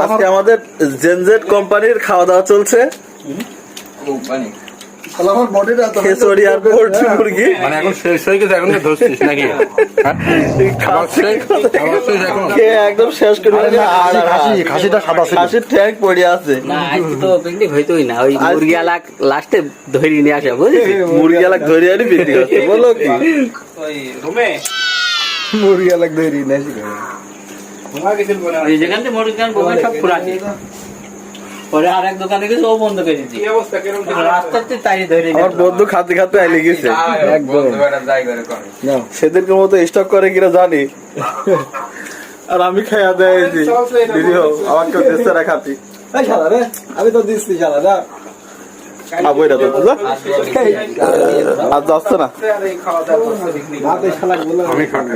আজকে আমাদের জেনজেট কোম্পানির খাওয়া দাওয়া চলছে। খিচুড়ি আর পোল্ট্রি মুরগি। মানে এখন শেষ হয়ে গেছে, এখন ধরছিস নাকি? একদম শেষ করে খাসিটা সাদা ছিল। খাসির ট্যাঙ্ক পড়ে আছে। না আজকে তো পিকনিক হইতোই না, ওই মুরগি আলাক লাস্টে ধরে নিয়ে আসা বুঝলি, মুরগি আলাক ধরে আনি বিক্রি করছে। বলো কি মুরগি আলাক ধরে নিয়ে আসি এই যেখান থেকে মুরগি গান বোকা সব পুরানি। পরে আর এক দোকানে গেছে, ও বন্ধ করে দিয়েছি। রাস্তাতে তাই ধরে আমার বন্ধু খাতে খাতে আইলে গেছে একদম। সেদিনকে মতো স্টক করে কিনা জানি, আর আমি খাইয়া দিয়েছি দিদি হোক আমার কেউ দিচ্ছে না খাতি। আমি তো দিচ্ছি শালা না খাবো এটা তো বুঝা আর যাচ্ছে না। ভাতে শালা গুলো আমি খাবো।